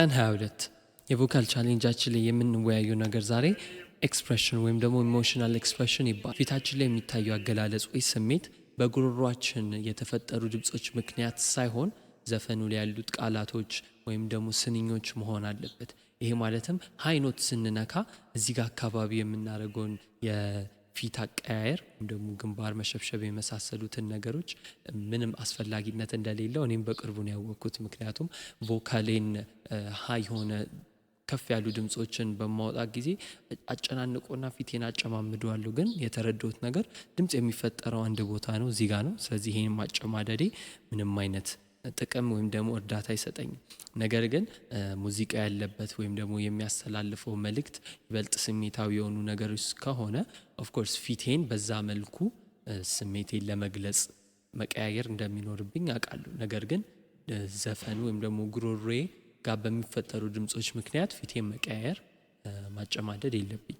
ቀን 22 የቮካል ቻሌንጃችን ላይ የምንወያየው ነገር ዛሬ ኤክስፕሬሽን ወይም ደግሞ ኢሞሽናል ኤክስፕሬሽን ይባላል። ፊታችን ላይ የሚታየው አገላለጽ ወይ ስሜት በጉሮሯችን የተፈጠሩ ድምጾች ምክንያት ሳይሆን ዘፈኑ ላይ ያሉት ቃላቶች ወይም ደግሞ ስንኞች መሆን አለበት። ይሄ ማለትም ሃይኖት ስንነካ እዚህ ጋር አካባቢ የምናደርገውን የፊት አቀያየር ወይም ደግሞ ግንባር መሸብሸብ የመሳሰሉትን ነገሮች ምንም አስፈላጊነት እንደሌለው እኔም በቅርቡ ነው ያወቅኩት። ምክንያቱም ቮካሌን ሃይ ሆነ ከፍ ያሉ ድምጾችን በማውጣት ጊዜ አጨናንቆና ፊቴን አጨማምደዋለሁ። ግን የተረዳሁት ነገር ድምጽ የሚፈጠረው አንድ ቦታ ነው፣ እዚህ ጋር ነው። ስለዚህ ይሄን ማጨማደዴ ምንም አይነት ጥቅም ወይም ደግሞ እርዳታ አይሰጠኝም። ነገር ግን ሙዚቃ ያለበት ወይም ደግሞ የሚያስተላልፈው መልእክት ይበልጥ ስሜታዊ የሆኑ ነገሮች ከሆነ ኦፍኮርስ ፊቴን በዛ መልኩ ስሜቴን ለመግለጽ መቀያየር እንደሚኖርብኝ አውቃለሁ። ነገር ግን ዘፈኑ ወይም ደግሞ ጉሮሮዬ ጋር በሚፈጠሩ ድምጾች ምክንያት ፊቴን መቀያየር ማጨማደድ የለብኝም።